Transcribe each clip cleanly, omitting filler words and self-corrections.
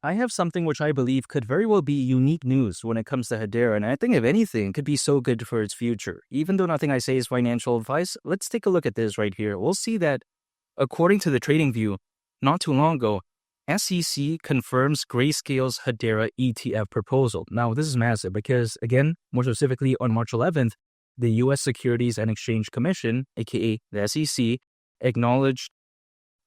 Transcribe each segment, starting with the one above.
I have something which I believe could very well be unique news when it comes to Hedera, and I think if anything, could be so good for its future. Even though nothing I say is financial advice, let's take a look at this right here. We'll see that, according to the TradingView, not too long ago, SEC confirms Grayscale's Hedera ETF proposal. Now, this is massive because, again, more specifically on March 11th, the U.S. Securities and Exchange Commission, aka the SEC, acknowledged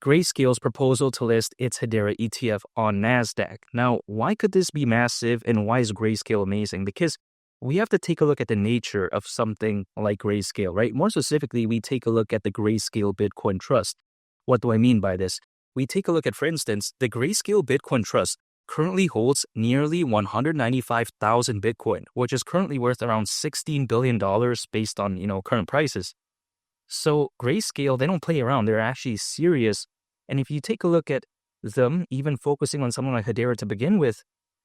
Grayscale's proposal to list its Hedera ETF on NASDAQ. Now, why could this be massive and why is Grayscale amazing? Because we have to take a look at the nature of something like Grayscale, right? More specifically, we take a look at the Grayscale Bitcoin Trust. What do I mean by this? We take a look at, for instance, the Grayscale Bitcoin Trust currently holds nearly 195,000 Bitcoin, which is currently worth around $16 billion based on, current prices. So Grayscale, they don't play around. They're actually serious. And if you take a look at them, even focusing on someone like Hedera to begin with,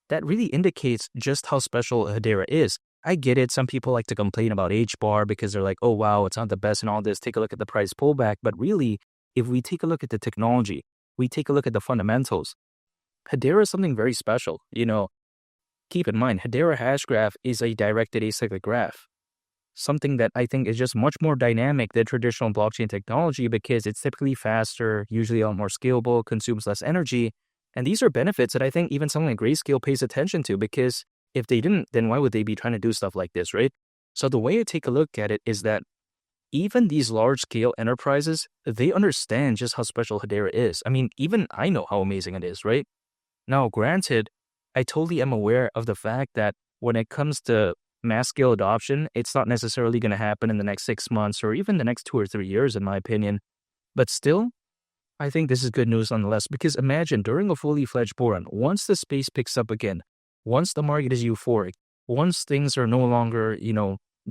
that really indicates just how special Hedera is. I get it. Some people like to complain about HBAR because they're like, oh, wow, it's not the best and all this. Take a look at the price pullback. But really, if we take a look at the technology, we take a look at the fundamentals, Hedera is something very special. Keep in mind, Hedera Hashgraph is a directed acyclic graph. Something that I think is just much more dynamic than traditional blockchain technology because it's typically faster, usually a lot more scalable, consumes less energy. And these are benefits that I think even someone like Grayscale pays attention to, because if they didn't, then why would they be trying to do stuff like this, right? So the way I take a look at it is that even these large-scale enterprises, they understand just how special Hedera is. I mean, even I know how amazing it is, right? Now, granted, I totally am aware of the fact that when it comes to mass scale adoption, it's not necessarily going to happen in the next 6 months or even the next 2 or 3 years, in my opinion. But still, I think this is good news nonetheless, because imagine during a fully fledged bull run, once the space picks up again, once the market is euphoric, once things are no longer,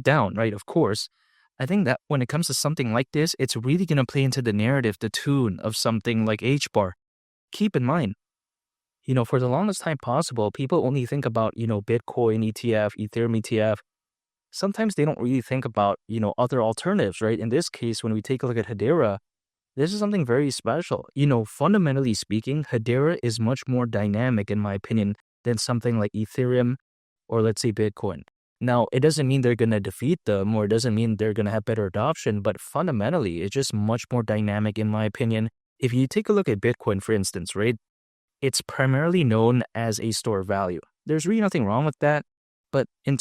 down, right? Of course, I think that when it comes to something like this, it's really going to play into the narrative, the tune of something like HBAR. Keep in mind, for the longest time possible, people only think about, Bitcoin ETF, Ethereum ETF. Sometimes they don't really think about, other alternatives, right? In this case, when we take a look at Hedera, this is something very special. Fundamentally speaking, Hedera is much more dynamic, in my opinion, than something like Ethereum or, let's say, Bitcoin. Now, it doesn't mean they're going to defeat them, or it doesn't mean they're going to have better adoption, but fundamentally, it's just much more dynamic, in my opinion. If you take a look at Bitcoin, for instance, right? It's primarily known as a store of value. There's really nothing wrong with that. But in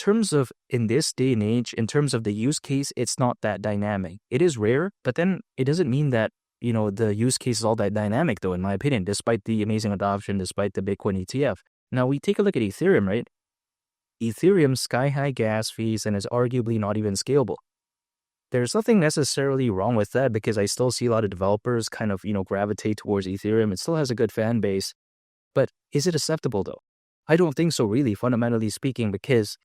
this day and age, in terms of the use case, it's not that dynamic. It is rare, but then it doesn't mean that, the use case is all that dynamic, though, in my opinion, despite the amazing adoption, despite the Bitcoin ETF. Now, we take a look at Ethereum, right? Ethereum's sky-high gas fees and is arguably not even scalable. There's nothing necessarily wrong with that because I still see a lot of developers kind of, gravitate towards Ethereum. It still has a good fan base. But is it acceptable, though? I don't think so, really, fundamentally speaking, because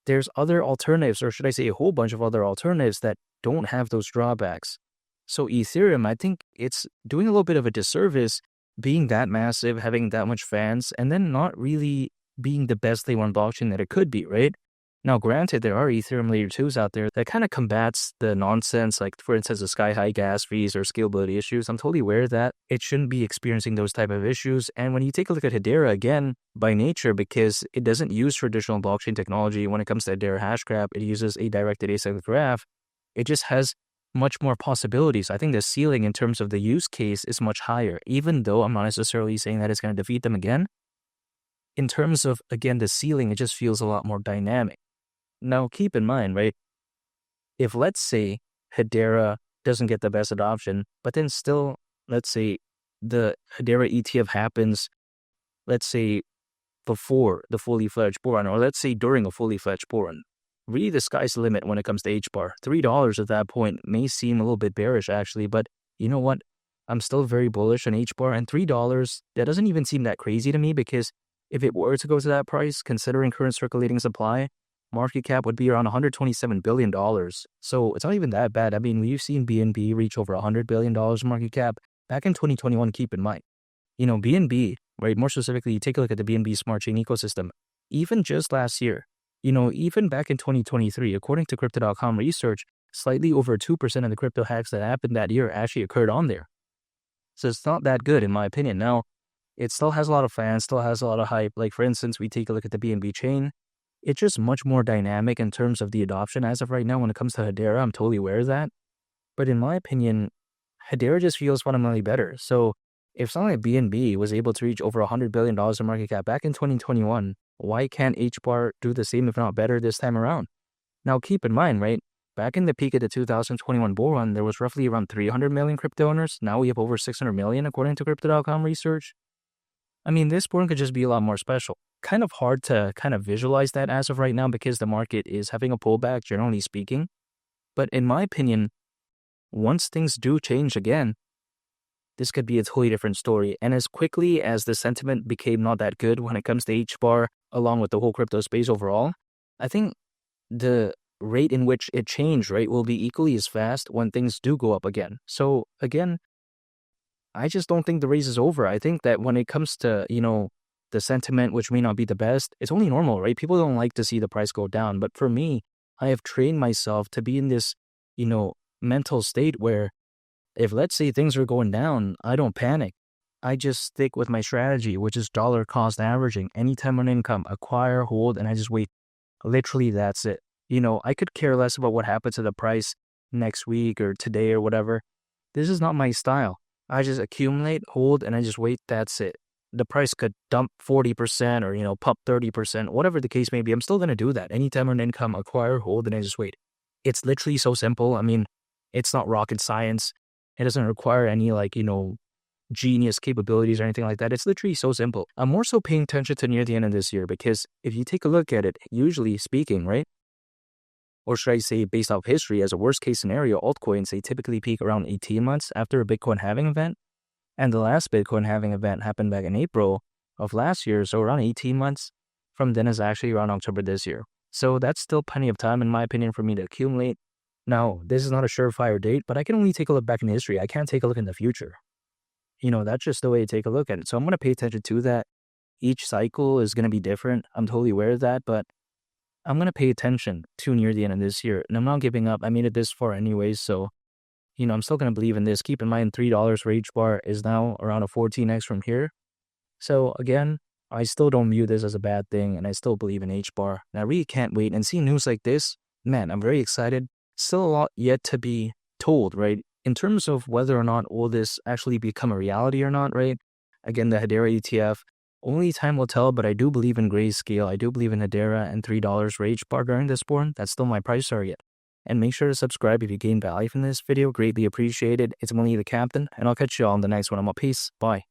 there's other alternatives, or should I say a whole bunch of other alternatives that don't have those drawbacks. So Ethereum, I think it's doing a little bit of a disservice being that massive, having that much fans, and then not really being the best layer one blockchain that it could be, right? Now, granted, there are Ethereum layer 2s out there that kind of combats the nonsense, like, for instance, the sky-high gas fees or scalability issues. I'm totally aware that it shouldn't be experiencing those type of issues. And when you take a look at Hedera, again, by nature, because it doesn't use traditional blockchain technology when it comes to Hedera Hashgraph, it uses a directed acyclic graph. It just has much more possibilities. I think the ceiling in terms of the use case is much higher, even though I'm not necessarily saying that it's going to defeat them again. In terms of, again, the ceiling, it just feels a lot more dynamic. Now, keep in mind, right, if let's say Hedera doesn't get the best adoption, but then still, let's say the Hedera ETF happens, let's say before the fully fledged bull run, or let's say during a fully fledged bull run, really the sky's the limit when it comes to HBAR. $3 at that point may seem a little bit bearish, actually, but you know what? I'm still very bullish on HBAR, and $3, that doesn't even seem that crazy to me, because if it were to go to that price, considering current circulating supply, market cap would be around $127 billion. So it's not even that bad. I mean, we've seen BNB reach over $100 billion market cap back in 2021, keep in mind. BNB, right, more specifically, you take a look at the BNB Smart Chain ecosystem. Even just last year, even back in 2023, according to Crypto.com research, slightly over 2% of the crypto hacks that happened that year actually occurred on there. So it's not that good, in my opinion. Now, It still has a lot of fans, still has a lot of hype. Like, for instance, we take a look at the BNB chain. It's just much more dynamic in terms of the adoption as of right now when it comes to Hedera. I'm totally aware of that. But in my opinion, Hedera just feels fundamentally better. So if something like BNB was able to reach over $100 billion in market cap back in 2021, why can't HBAR do the same, if not better, this time around? Now, keep in mind, right? Back in the peak of the 2021 bull run, there was roughly around 300 million crypto owners. Now we have over 600 million, according to Crypto.com research. I mean, this bull run could just be a lot more special. Kind of hard to kind of visualize that as of right now because the market is having a pullback, generally speaking. But in my opinion, once things do change again, this could be a totally different story. And as quickly as the sentiment became not that good when it comes to HBAR, along with the whole crypto space overall, I think the rate in which it changed, right, will be equally as fast when things do go up again. So again, I just don't think the race is over. I think that when it comes to, the sentiment, which may not be the best, it's only normal, right? People don't like to see the price go down. But for me, I have trained myself to be in this, mental state where if, let's say, things are going down, I don't panic. I just stick with my strategy, which is dollar cost averaging. Anytime on income, acquire, hold, and I just wait. Literally, that's it. I could care less about what happens to the price next week or today or whatever. This is not my style. I just accumulate, hold, and I just wait. That's it. The price could dump 40% or, pump 30%, whatever the case may be. I'm still going to do that. Anytime on income, acquire, hold, and I just wait. It's literally so simple. I mean, it's not rocket science. It doesn't require any genius capabilities or anything like that. It's literally so simple. I'm more so paying attention to near the end of this year because if you take a look at it, usually speaking, right? Or should I say, based off history, as a worst case scenario, altcoins, they typically peak around 18 months after a Bitcoin halving event. And the last Bitcoin halving event happened back in April of last year, so around 18 months from then is actually around October this year. So that's still plenty of time, in my opinion, for me to accumulate. Now, this is not a surefire date, but I can only take a look back in history. I can't take a look in the future. That's just the way to take a look at it. So I'm going to pay attention to that. Each cycle is going to be different. I'm totally aware of that, but I'm going to pay attention to near the end of this year. And I'm not giving up. I made it this far anyways, so, I'm still going to believe in this. Keep in mind, $3 for HBAR is now around a 14x from here. So again, I still don't view this as a bad thing, and I still believe in HBAR. And I really can't wait. And seeing news like this, man, I'm very excited. Still a lot yet to be told, right? In terms of whether or not will this actually become a reality or not, right? Again, the Hedera ETF, only time will tell, but I do believe in Grayscale. I do believe in Hedera and $3 for HBAR during this board. That's still my price target. And make sure to subscribe if you gain value from this video. Greatly appreciated. It's Mali the Captain, and I'll catch you all in the next one. I'm out. Peace. Bye.